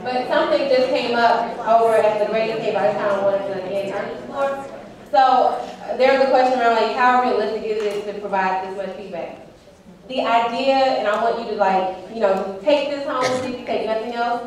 But something just came up over at the grading table. I kind of wanted to end earnings for. So there was a question around like how realistic is it to provide this much feedback? The idea, and I want you to like, take this home with you, if you take nothing else.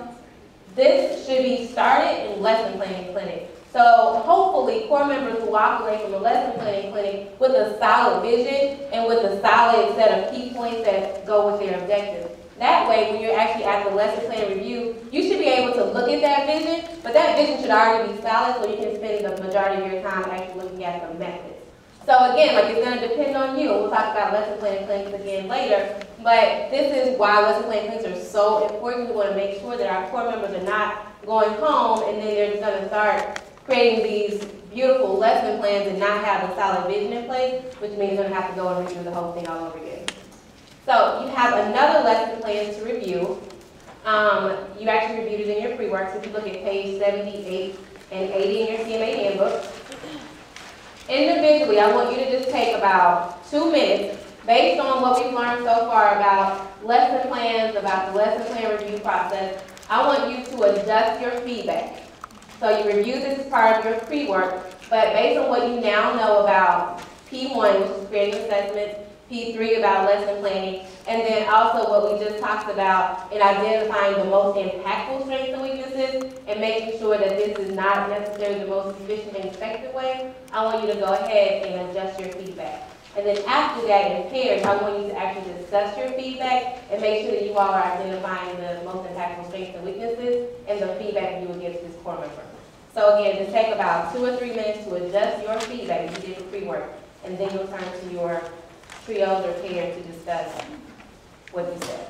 This should be started in lesson planning clinic. So hopefully core members will walk away from a lesson planning clinic with a solid vision and with a solid set of key points that go with their objectives. That way, when you're actually at the lesson plan review, you should be able to look at that vision, but that vision should already be solid so you can spend the majority of your time actually looking at the methods. So again, like it's going to depend on you. We'll talk about lesson planning clinics again later, but this is why lesson planning clinics are so important. We want to make sure that our core members are not going home and then they're just going to start creating these beautiful lesson plans and not have a solid vision in place, which means they're going to have to go and redo the whole thing all over again. So you have another lesson plan to review. You actually reviewed it in your pre-work, so if you look at page 78 and 80 in your CMA handbook. Individually, I want you to just take about 2 minutes based on what we've learned so far about lesson plans, about the lesson plan review process. I want you to adjust your feedback. So you review this as part of your pre-work, but based on what you now know about P1, which is creating assessments, P3 about lesson planning, and then also what we just talked about in identifying the most impactful strengths and weaknesses and making sure that this is not necessarily the most efficient and effective way, I want you to go ahead and adjust your feedback. And then after that, in pairs, I want you to actually discuss your feedback and make sure that you all are identifying the most impactful strengths and weaknesses and the feedback you will give to this core member. So again, just take about 2 or 3 minutes to adjust your feedback if you did the pre-work, and then you'll turn to your trios or pairs to discuss what you said.